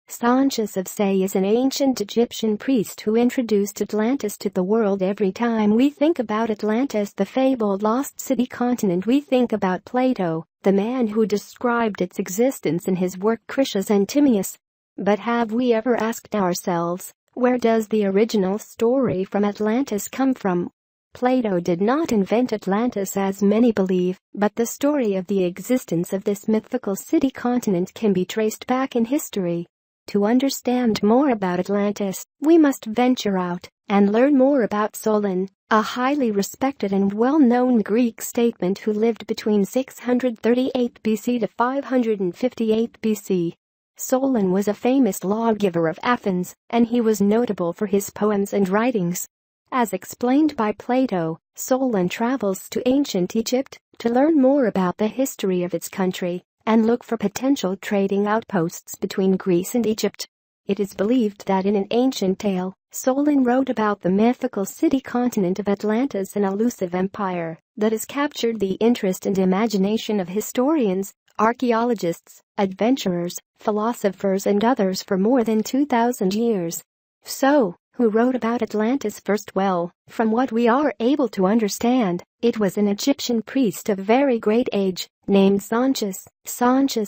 Sonchis of Sais is an ancient Egyptian priest who introduced Atlantis to the world. Every time we think about Atlantis, the fabled lost city continent, we think about Plato, the man who described its existence in his work Critias and Timaeus. But have we ever asked ourselves, where does the original story from Atlantis come from? Plato did not invent Atlantis as many believe, but the story of the existence of this mythical city continent can be traced back in history. To understand more about Atlantis, we must venture out and learn more about Solon, a highly respected and well-known Greek statesman who lived between 638 BC to 558 BC. Solon was a famous lawgiver of Athens, and he was notable for his poems and writings. As explained by Plato, Solon travels to ancient Egypt to learn more about the history of its country and look for potential trading outposts between Greece and Egypt. It is believed that in an ancient tale, Solon wrote about the mythical city continent of Atlantis, an elusive empire that has captured the interest and imagination of historians, archaeologists, adventurers, philosophers and others for more than 2,000 years. So, who wrote about Atlantis first? Well, from what we are able to understand, it was an Egyptian priest of very great age, named Sonchis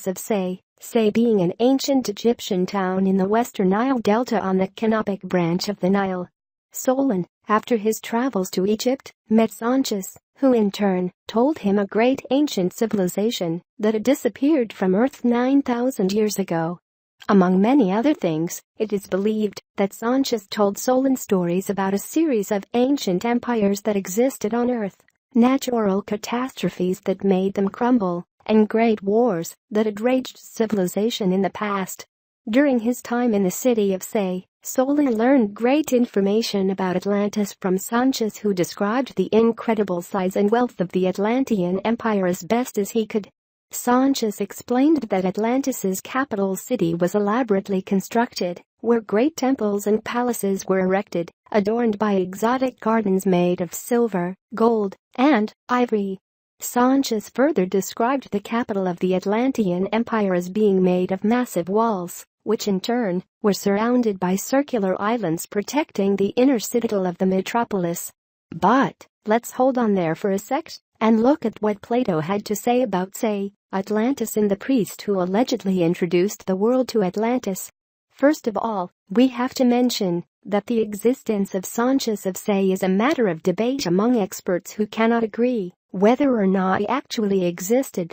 of Sais, Sais being an ancient Egyptian town in the western Nile Delta on the Canopic branch of the Nile. Solon, after his travels to Egypt, met Sonchis, who in turn told him a great ancient civilization that had disappeared from Earth 9,000 years ago. Among many other things, it is believed that Sonchis told Solon stories about a series of ancient empires that existed on Earth, natural catastrophes that made them crumble, and great wars that had raged civilization in the past. During his time in the city of Sais, Solon learned great information about Atlantis from Sonchis, who described the incredible size and wealth of the Atlantean Empire as best as he could. Sonchis explained that Atlantis's capital city was elaborately constructed, where great temples and palaces were erected, adorned by exotic gardens made of silver, gold, and ivory. Sonchis further described the capital of the Atlantean Empire as being made of massive walls, which in turn were surrounded by circular islands protecting the inner citadel of the metropolis. But let's hold on there for a sec and look at what Plato had to say about Sais, Atlantis, and the priest who allegedly introduced the world to Atlantis. First of all, we have to mention that the existence of Sonchis of Sais is a matter of debate among experts who cannot agree whether or not he actually existed.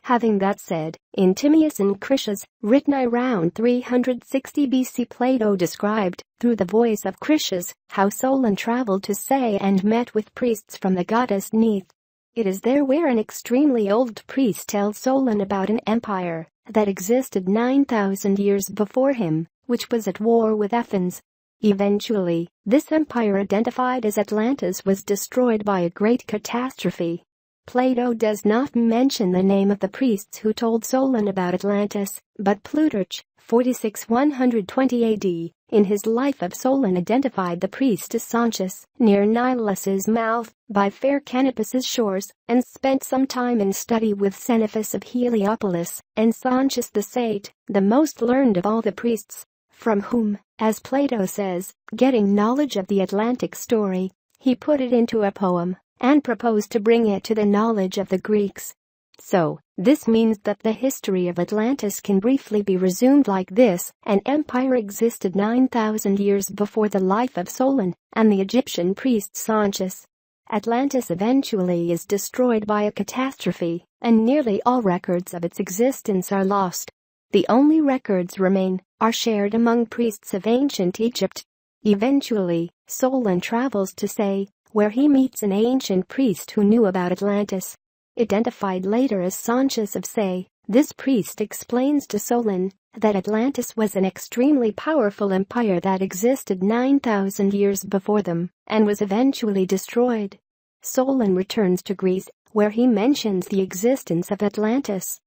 Having that said, in Timaeus and Critias, written around 360 BC, Plato described, through the voice of Critias, how Solon traveled to Sais and met with priests from the goddess Neith. It is there where an extremely old priest tells Solon about an empire that existed 9,000 years before him, which was at war with Athens. Eventually, this empire, identified as Atlantis, was destroyed by a great catastrophe. Plato does not mention the name of the priests who told Solon about Atlantis, but Plutarch, 46–120 AD, in his Life of Solon, identified the priest as Sonchis, near Nilus's mouth, by fair Canopus's shores, and spent some time in study with Xenophus of Heliopolis, and Sonchis the sage, the most learned of all the priests, from whom, as Plato says, getting knowledge of the Atlantic story, he put it into a poem and proposed to bring it to the knowledge of the Greeks. So, this means that the history of Atlantis can briefly be resumed like this: an empire existed 9,000 years before the life of Solon and the Egyptian priest Sonchis. Atlantis eventually is destroyed by a catastrophe, and nearly all records of its existence are lost. The only records remain are shared among priests of ancient Egypt. Eventually, Solon travels to Sais, where he meets an ancient priest who knew about Atlantis. Identified later as Sonchis of Sais, this priest explains to Solon that Atlantis was an extremely powerful empire that existed 9,000 years before them and was eventually destroyed. Solon returns to Greece, where he mentions the existence of Atlantis